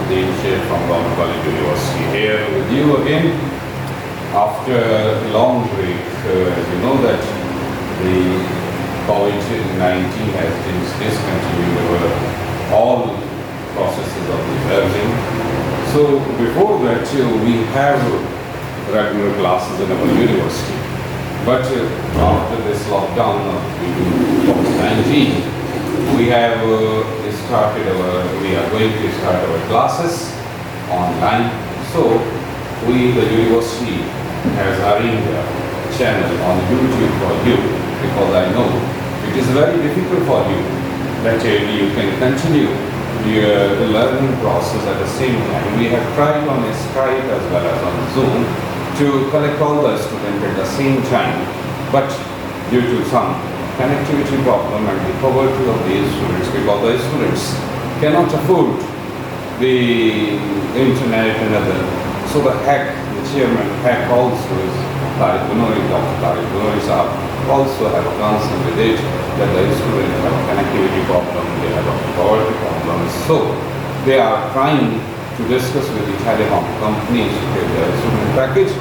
Nasiruddin from Government University here with you again after a long break. As you know that the COVID-19 has discontinued all processes of the learning. So before that we have regular classes in our university. But after this lockdown of COVID-19, we are going to start our classes online. So the university has arranged a channel on YouTube for you, because I know it is very difficult for you that you can continue your learning process at the same time. We have tried on Skype as well as on Zoom to collect all the students at the same time, but due to some connectivity problem and the poverty of these students, because the students cannot afford the internet and other. So the chairman also is Dr. Tariq Sahab also have a concern with it, that the students have a connectivity problem, they have a poverty problem. So they are trying to discuss with the telecom companies to get their student package.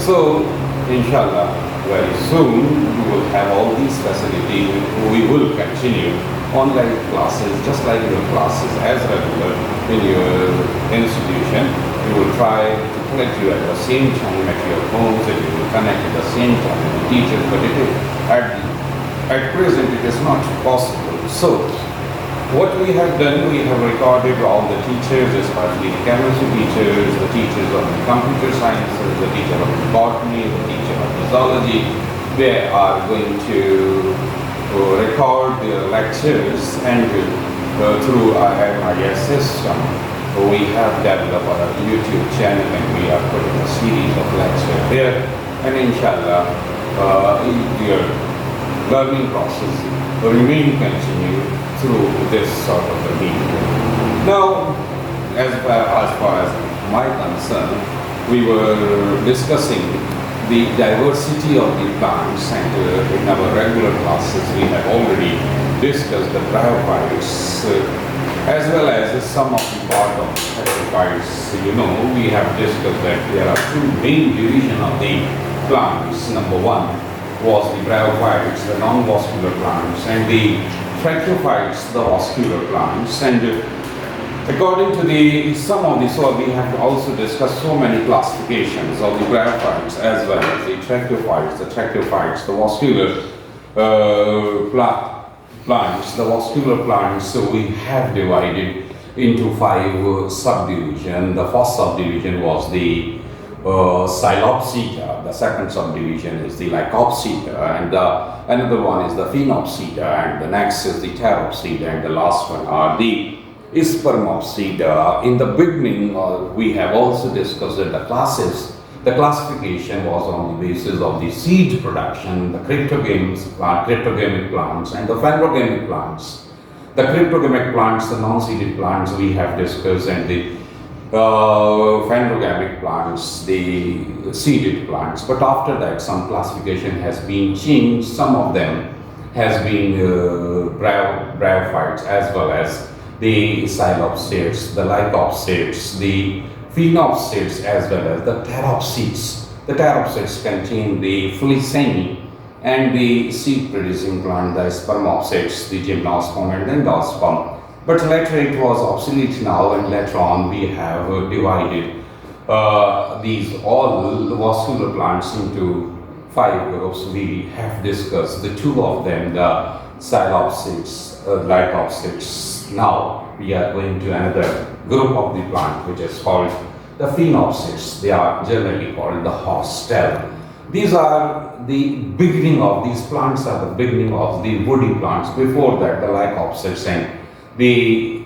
So inshallah, very soon you will have all these facilities. We will continue online classes just like your classes as regular in your institution. We will try to connect you at the same time at your homes, and you will connect at the same time with the teachers, but at present it is not possible. So what we have done, we have recorded all the teachers, especially the chemistry teachers, the teachers of the computer sciences, the teacher of botany, the teacher of zoology. They are going to record their lectures, and through our MIS system, we have developed a YouTube channel, and we are putting a series of lectures there. And inshallah, your learning process will remain continued through this sort of a medium. Now, as far as my concern, we were discussing the diversity of the plants, and in our regular classes we have already discussed the bryophytes as well as some of the part of pteridophytes. You know, we have discussed that there are two main divisions of the plants. Number one was the bryophytes, the non-vascular plants, and the Pteridophytes, the vascular plants. And according to we have also discussed so many classifications of the bryophytes as well as the Pteridophytes, the vascular plants, the vascular plants. So we have divided into 5 subdivisions. The first subdivision was the Sphenopsida, the second subdivision is the Lycopsida, and another one is the Sphenopsida, and the next is the Pteridophyta, and the last one are the Sphenopsida. In the beginning, we have also discussed that the classification was on the basis of the seed production, the cryptogamic plants, and the phanerogamic plants. The cryptogamic plants, the non-seeded plants, we have discussed, and the phanerogamic plants, the seeded plants. But after that, some classification has been changed. Some of them has been bryophytes, as well as the Sphenopsids, the Lycopsids, the Sphenopsids, as well as the Pteridophyta. The Pteridophyta contain the Felicini, and the seed-producing plant, the Sphenopsids, the gymnosperm and endosperm. But later it was obsolete now, and later on we have divided these all vascular plants into 5 groups. We have discussed the 2 of them, the Sphenopsids, Lycopsids. Now we are going to another group of the plant, which is called the Sphenopsids. They are generally called the hostel. These are the beginning of these plants, are the beginning of the woody plants. Before that, the Lycopsids and the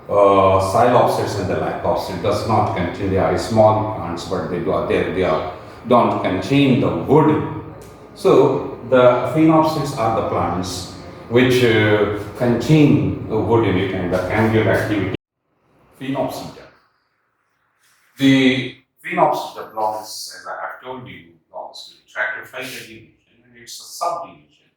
Sphenopsids and the Lycopsids does not contain. They are small plants, but they don't contain the wood. So the Sphenopsids are the plants which contain the wood in it, and the angular activity. Sphenopsida. The Sphenopsida belongs, as I have told you, belongs to the Pteridophyta division, and it's a subdivision,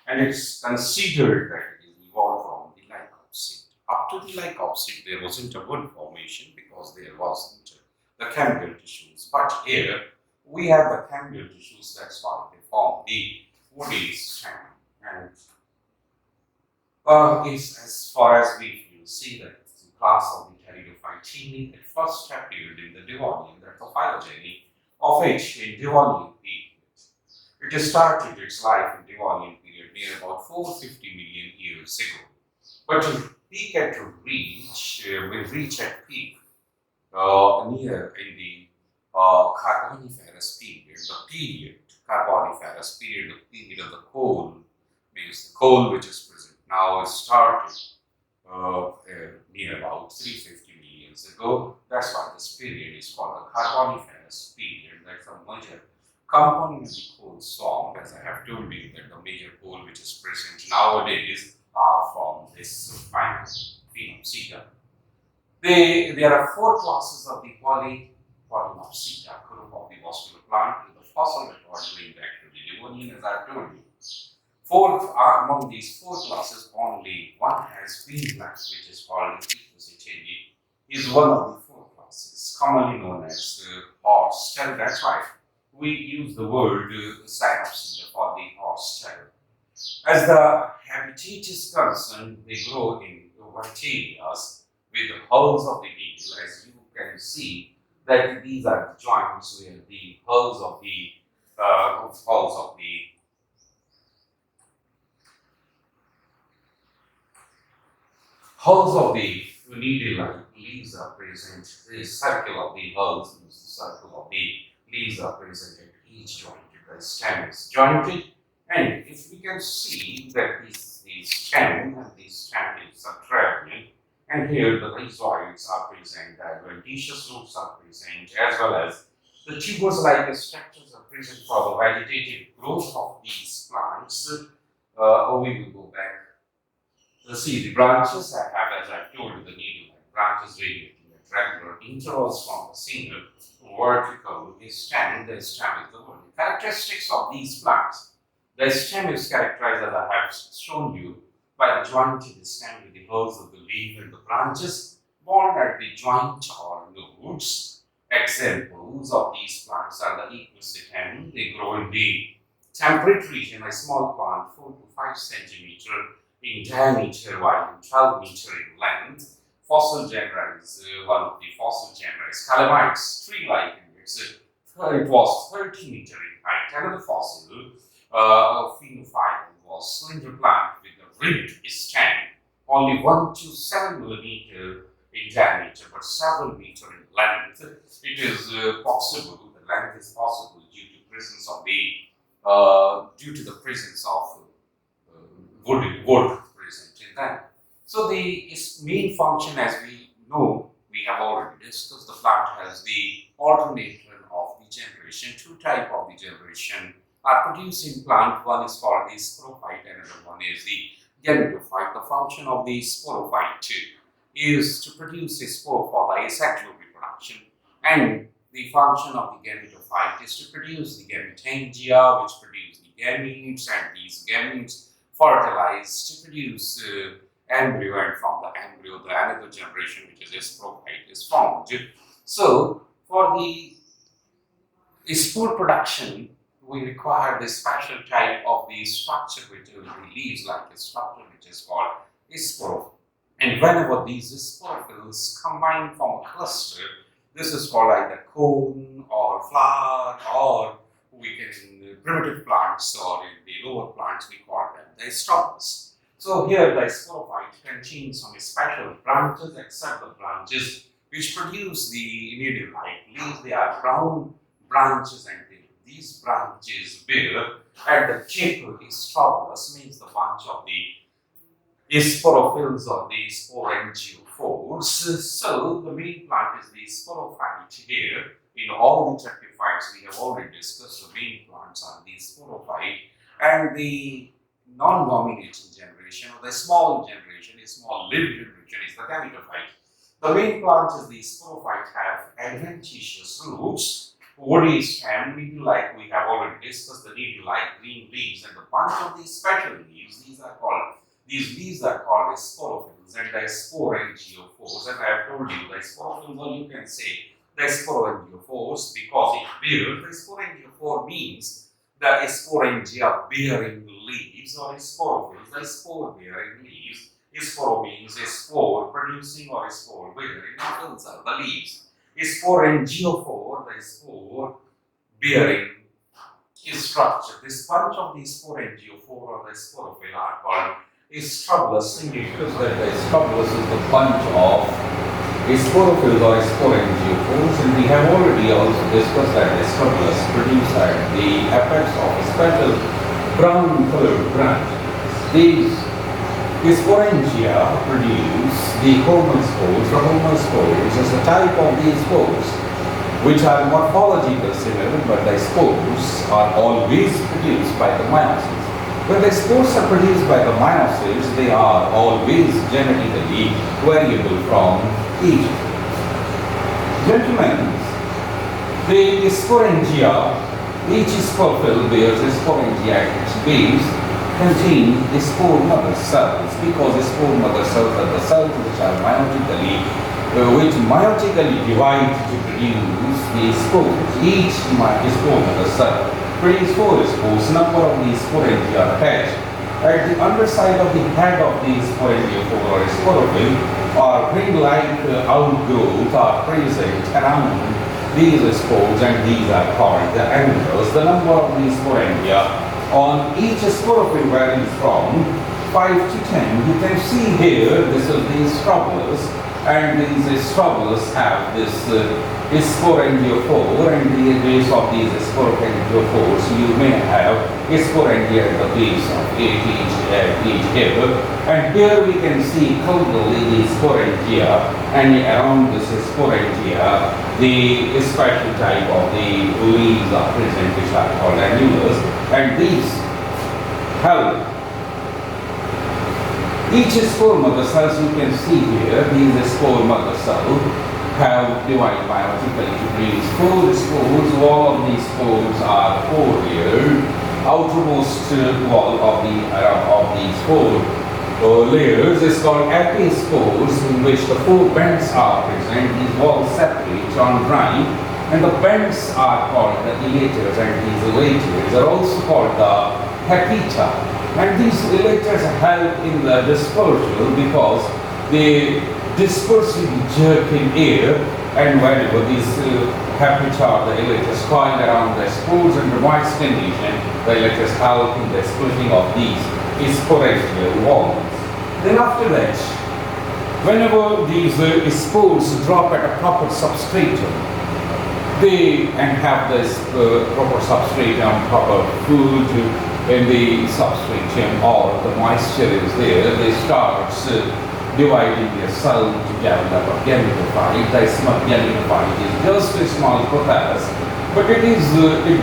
and it's considered that it is evolved from the Lycopsid. Up to the Lycopsid, there wasn't a wood formation because there wasn't the cambial tissues. But here we have the cambial tissues, that's why they form the woody stem. And as far as we see that the class of the Pteridophyta, it first appeared in the Devonian, that's the phylogeny of which in Devonian period. It started its life in Devonian period near about 450 million years ago. But to peak at reach, we reach at peak near in the Carboniferous period, Carboniferous period, the period of the coal, means the coal which is present now is started near about 350 million years ago. That's why this period is called the Carboniferous period. That's a major component of the coal swamp, as I have told you, that the major coal which is present nowadays are from this Sphenopsida. There are four classes of the Pteridophyta, group of the vascular plant, with the fossil record going back to the Devonian, as I have told you. Among these four classes, only one has been left, which is called Equisetum, is one of the four classes, commonly known as horse tail. That's why we use the word Sphenopsida for the horse tail. As the habitat is concerned, they grow in wet areas with the hulls of the needle. As you can see, that these are the joints where the hulls of the needle-like leaves are present. The circle of the hulls, the circle of the leaves are present at each joint. The stem is jointed, and if we can see that the stem and the stem is subterranean, and here the rhizoids are present, the adventitious roots are present, as well as the tuberous-like structures are present for the vegetative growth of these plants. We will go back. See, the branches I have, as I told you, the needle-like branches radiating at regular intervals from the single vertical stem. The stem is the vertical. Characteristics of these plants. The stem is characterized, as I have shown you, by the jointed stem with the hulls of the leaf and the branches borne at the joint or nodes. Examples of these plants are the Equisetum. They grow in the temperate region, a small plant, 4 to 5 centimeter in diameter, while 12 meter in length. Fossil genera is one of the fossil genera is Calamites, tree-like. It was 30 meter in height. Another fossil, Phenopsids, was slender plant with a ribbed stem, only 1 to 7 millimeter in diameter, but several meter in length. It is possible, the length is possible due to the presence of wood present in them. So its main function, as we know, we have already discussed, the plant has the alternate run of the generation. Two types of the generation are produced in plant. One is called the sporophyte, and another one is the gametophyte. The function of the sporophyte is to produce a spore for the asexual reproduction, and the function of the gametophyte is to produce the gametangia, which produce the gametes, and these gametes fertilize to produce embryo, and from the embryo the another generation, which is a sporophyte, is formed. So for the spore production, we require the special type of the structure which leaves like a structure which is called a spore. And whenever these sporophylls combine from a cluster, this is called either cone or flower, or we can primitive plants, or in the lower plants we call them the stalks. So here the sporophyte contains some special branches, except the branches which produce the needle-like leaves. They are brown branches, and these branches bear at the tip is tuberous, means the bunch of the sporophylls or the sporangiophores. So the main plant is the sporophyte here. In all the trachyphytes we have already discussed, the main plants are the sporophyte, and the non-dominating generation, or the small generation, a small lived generation, is the gametophyte. The main plant is the sporophyte have adventitious roots, woody stem, needle-like. We have already discussed the needle-like green leaves, and the bunch of these special leaves. These leaves are called as sporophylls, and the sporangiophores. And I have told you the sporophylls sporophylls, or you can say the sporangiophores, because it bears, the sporangiophore means the sporangia bearing leaves, or sporophylls, the spore bearing leaves. Sporo means a spore producing or a spore bearing, phylls are the leaves. Sporangiophore, the spore bearing structure. The sponge of the sporangiophore or the sporophyll are called strublus, indicates that the strublus is the bunch of sporophylls or sporangiophores, and we have already also discussed that the strublus produce at the apex of a special brown colored branch. These sporangia produce the hormone spores. The hormone spores is a type of these spores which are morphologically similar, but the spores are always produced by the meiosis. When the spores are produced by the meiosis, they are always genetically variable from each. Gentlemen, the sporangia, each sporophyll bears a sporangia at its base, contain the spore mother cells, because the spore mother cells are the cells which are meiotically divide to produce the spores. Each spore mother cell produces 4 spores. Number of these sporangia are attached at the underside of the head of the sporangiophore or sporophyll, or ring-like outgrowth are present around these spores, and these are called the anthers. The number of these sporangia on each sporophyll varies from 5 to 10. You can see here, this is the strublus, and these strublus have this sporangiophore, and the base of these sporangiophores you may have sporangia at the base of each here, and here we can see caudally the sporangia, and around this sporangia the special type of the leaves are present, which are called annulus, and these help each spore mother cells. You can see here, these spore mother cells have divided meiotically to produce 4 spores. All of these spores are 4-layered. Outermost wall of these 4 layers is called epispores, in which the 4 bends are present. These walls separate on drying, and the bends are called the elaters, and these elaters are also called the hepita. And these elaters help in the dispersal because they dispersively jerk in air, and whenever these hepita, the elaters, coil around the spores under moist condition, the elaters help in the splitting of these sporangial walls. Then after that, whenever these spores drop at a proper substratum, they have this proper substratum, proper food in the substratum, or the moisture is there, they start dividing their cell to develop a gametophyte. The small gametophyte is just a small proteus, but it is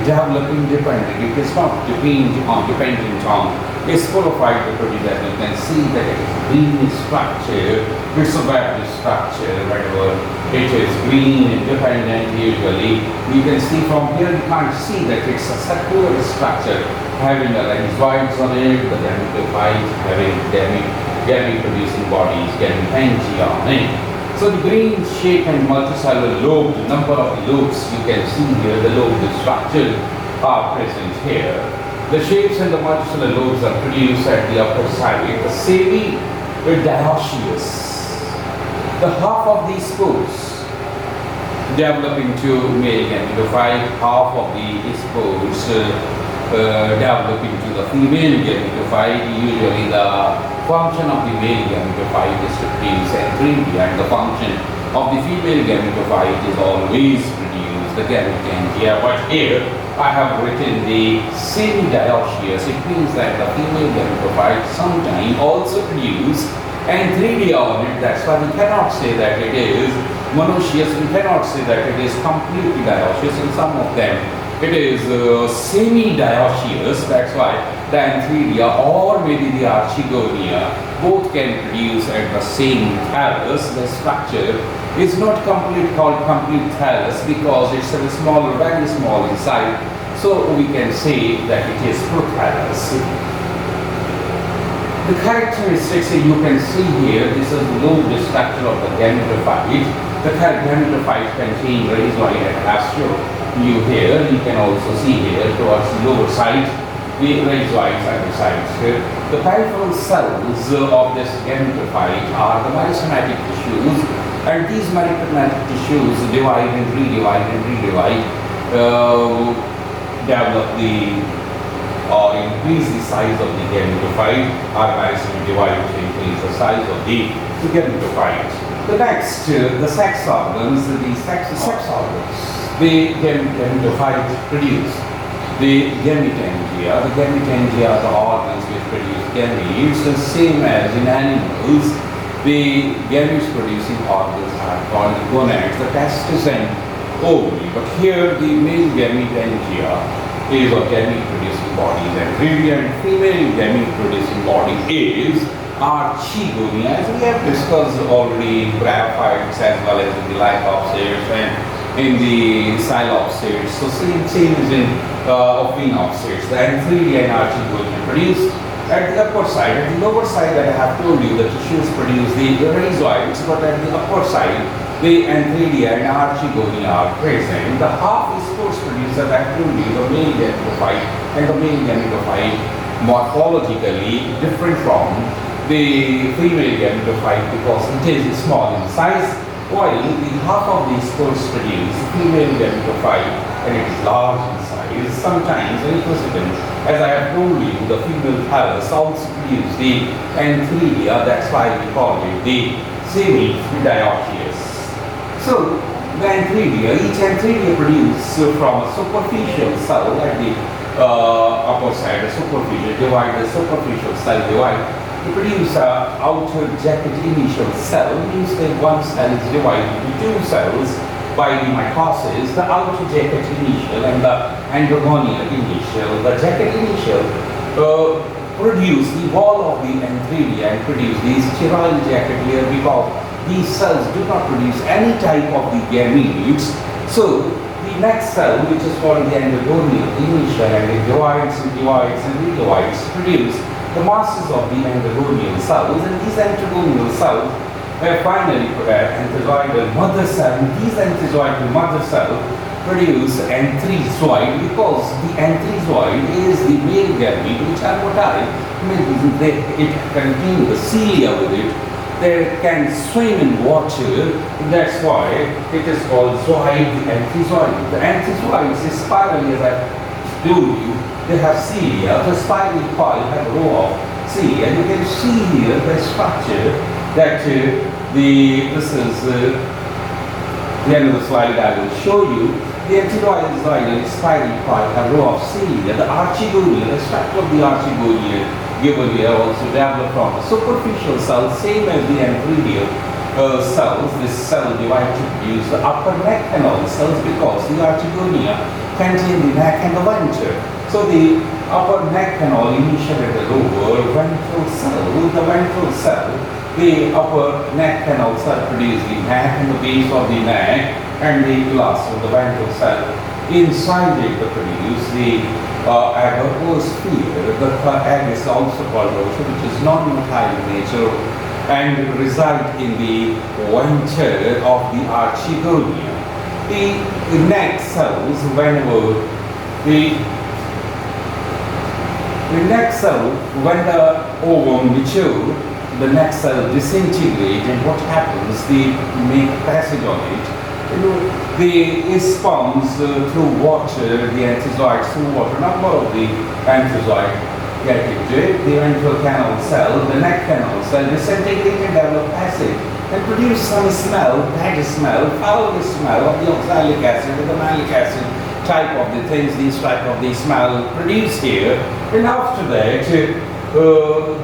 developing independent. It is not dependent on a sporophyte reproduction. You can see that it is green structure, it's a variable structure. Whenever it is green independent, usually you can see from here, you can't see that it's a circular structure having a rhizoids on it, the gametophyte having gamete producing bodies, gametangia on it. So the green shape and multicellular lobe, the number of lobes you can see here, the lobe structure are present here. The shapes and the multicellular lobes are produced at the upper side. The semi-dioecious, the half of these spores develop into male gametophyte, half of the spores develop into the female gametophyte. Usually the function of the male gametophyte is to produce anthraemia, and the function of the female gametophyte is always produce the gametangia. But here I have written the semi-dioecious. It means that the female gametophyte sometimes also produce anthraemia on it. That's why we cannot say that it is monoecious. We cannot say that it is completely dioecious. In some of them it is semi-dioecious. That's why the anthraemia or maybe the archegonia both can produce at the same thallus. The structure is not called complete thallus because it's a smaller, very small inside. So we can say that it is prothallus. The characteristics you can see here, this is the lobe structure of the gametophyte. The gametophyte contain rhizoid and astro. You here, you can also see here towards the lower side, the rhizoids and the sides. The peripheral cells of this gametophyte are the meristematic tissues, and these meristematic tissues divide and redivide, develop the or increase the size of the gametophyte, or meristematic divide to increase the size of the gametophyte. The next, the sex organs, the sex organs, the gametophyte produce the gametangia. The gametangia are the organs which produce gametes, the same as in animals. The gametes producing organs are called gonads, the testes and ovary. But here the male gametangia is a gamete producing body, and female gamete producing body is archegonia, as we have discussed already in bryophytes as well as in the Lycopsids and in the Psilopsids. So same is in Phenopsids. The antheridia and archegonia produced at the upper side. At the lower side, that I have told you, the tissues produce the rhizoids, but at the upper side, the antheridia and archegonia are present. The half is force produced, as I told you, the male gametophyte and the male gametophyte morphologically different from the female gametophyte because it is small in size, while the half of the spores produce female gametophyte and it is large in size. Sometimes in Equisetum, as I have told you, the female phallus also produce the antheridia, that's why we call it the semi-dioecious. So the antheridia, each antheridia produced from a superficial cell at the upper side, a superficial divide, the superficial cell divide to produce an outer jacket initial cell. Means that one cell is divided into two cells by the mitosis, the outer jacket initial and the androgonial initial. The jacket initial produce the wall of the antheridia and produce the sterile jacket layer because these cells do not produce any type of the gametes. So the next cell, which is called the androgonial initial, and it divides and redivides, produce the masses of the androgonial cells, and these androgonial cells finally anthezoidal mother cell, and these anthezoidal mother cell produce anthezoid because the anthezoid is the male gamete which are motile, it contains the cilia with it. They can swim in water, that's why it is called zoid, the anthezoid. The anthezoids is spirally, as I told you, they have cilia. The spiral coil have a row of cilia. You can see here the structure that this is the end of the slide I will show you. The anthezoidal spiral coil have a row of cilia. The archegonia, the structure of the archegonia given here also developed from a superficial cell, same as the antheridial cells. This cell divides to produce the upper neck canal cells because the archegonia contain the neck and the venter. So the upper neck canal initiated the lower ventral cell. The ventral cell, the upper neck canal cell produce the neck and the base of the neck, and the last of the ventral cell inside it to produce the agaposphere. The egg is also called rosha, which is non-motile in nature and reside in the venter of the archegonia. The neck cells, whenever the neck cell, when the ovum mature, the neck cell disintegrate, and what happens? They make passage on it. The sperms through water, the anthezoids through water, number of the anthezoid get into the ventral canal cell, the neck canal cell, disintegrate and develop passage and produce some smell, bad smell, foul smell of the oxalic acid and the malic acid type of the things, these type of the smell produced here. And after that,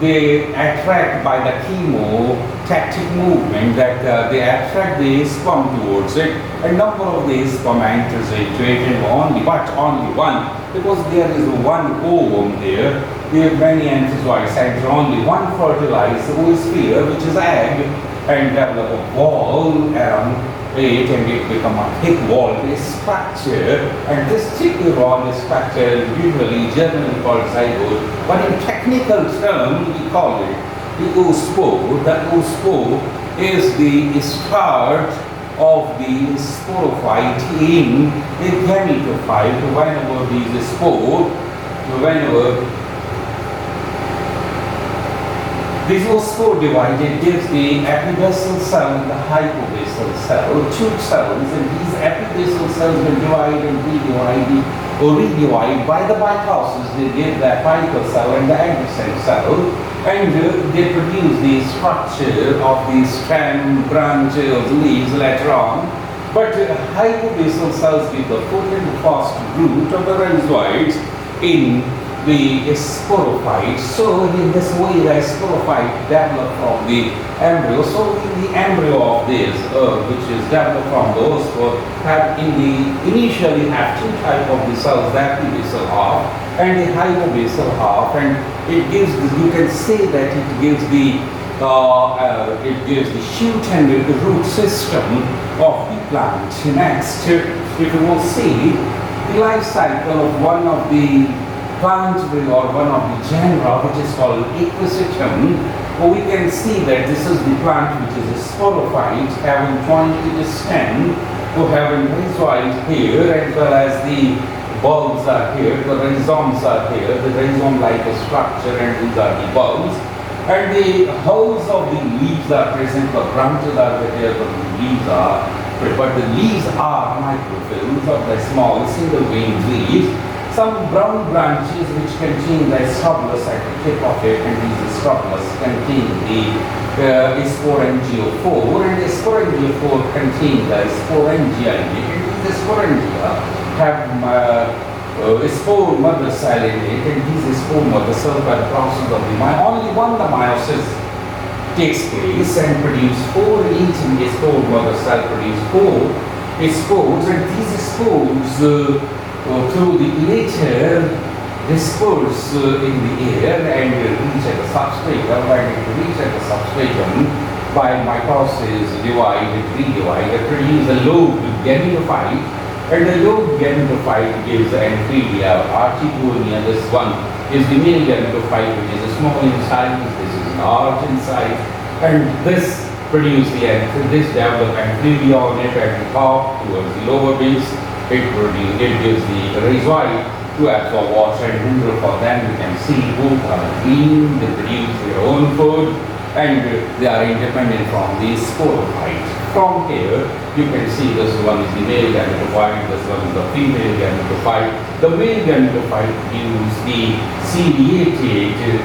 they attract by the chemotactic movement that they attract the sperm towards it, and number of the sperm enters into it, and only one, because there is one ovum there, there are many anthezoids enter only one fertilized oosphere, which is egg, and develop a wall around it, and it become a thick wall structure, and this thick wall structure usually generally called zygote, but in technical term we call it the oospore. The oospore is the start of the sporophyte in a gametophyte. Whenever these spore, whenever this was spore divided, gives the epibasal cell and the hypobasal cell, two cells, and these epibasal cells will divide and redivide by the mitosis. They give the apical cell and the androgen cell, and they produce the structure of the stem, branches, leaves later on. But hypobasal cells give the foot and the first root of the rhizoids in the sporophyte. So in this way the sporophyte developed from the embryo. So in the embryo of this which is developed from those have initially have two types of the cells, the epibasal half and the hypobasal half, and it gives you can say that it gives the shoot and the root system of the plant. Next, if you will see the life cycle of one of the plant or one of the genera which is called Equisetum, we can see that this is the plant which is a sporophyte having pointed stem, who having rhizoid here as well as the bulbs are here, the rhizomes are here, the rhizome-like structure, and these are the bulbs. And the hulls of the leaves are present, the branches are here, but the leaves are, but the leaves are microfilms of the small single-vein leaves. Some brown branches which contain the strobilus at the tip of it, and these strobilus contain the sporangiophore, and the sporangiophore contain the sporangia in it, and these sporangia have spore mother cell in it, and these spore mother cell by the process of the only one the meiosis takes place and produce four, each in the spore mother cell produce four spores, and these spores through the later disperse in the air and reach at the substratum. When it reaches at the substratum, by mitosis, divide, redivide, it produces a lobed gametophyte, and the lobed gametophyte gives amphilia, archigonia. This one is the male gametophyte, which is small in size, this is large in size, and this produces this develop amphilia on it at the top towards the lower base. It gives the rhizoid to absorb water and mineral. For them you can see both are green, they produce their own food, and they are independent from the sporophyte. From here you can see this one is the male gametophyte, this one is the female gametophyte. The male gametophyte produces the ciliated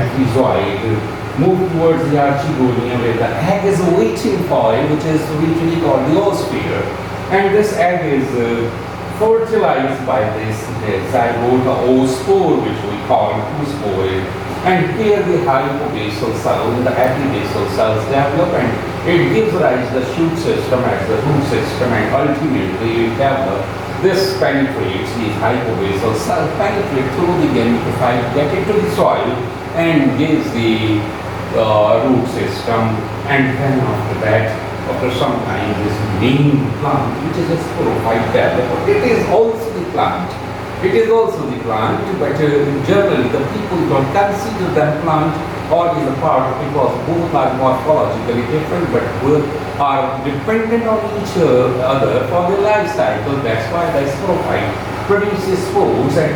rhizoid, move towards the archigonia where the egg is waiting for it, which is usually called the oosphere. And this egg is fertilized by this zygote or oospore, which we call oospore. And here the hypobasal cell and the epibasal cells develop, and it gives rise to the shoot system as the root system, and ultimately it develops. This penetrates, these hypobasal cells penetrate through the gametophyte, get into the soil, and gives the root system, and then after that, after some time, this main plant, which is a sporophyte develops. It is also the plant. It is also the plant, but generally the people don't consider that plant or is a part because both are morphologically different, but both are dependent on each other for the life cycle. That's why the sporophyte produces spores and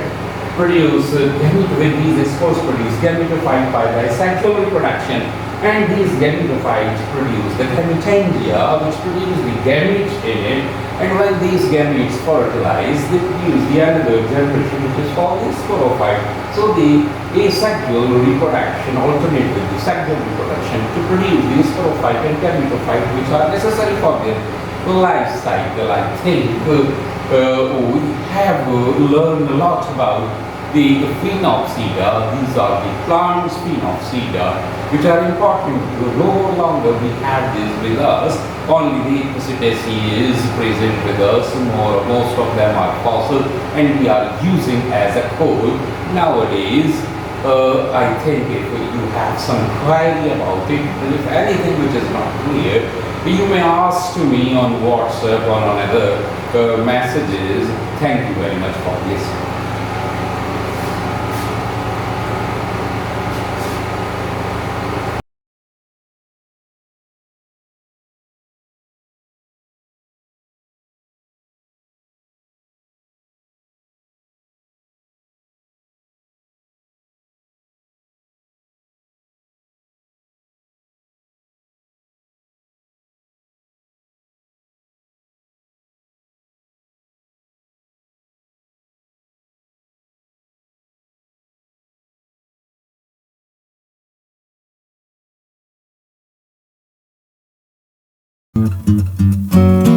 produce these spores produce gametophyte by the sexual reproduction. And these gametophytes produce the gametangia, which produce the gametes in it, and when these gametes fertilize, they produce the another generation which is called the sporophyte. So the asexual reproduction alternate with the sexual reproduction to produce the sporophyte and gametophyte, which are necessary for their life cycle. I think we have learned a lot about the Sphenopsida. These are the plant Sphenopsida, which are important. No longer we have this with us. Only the Equisetum is present with us. Most of them are fossil, and we are using as a code nowadays. I think if you have some query about it, if anything which is not clear, you may ask to me on WhatsApp or on other messages. Thank you very much for listening. you.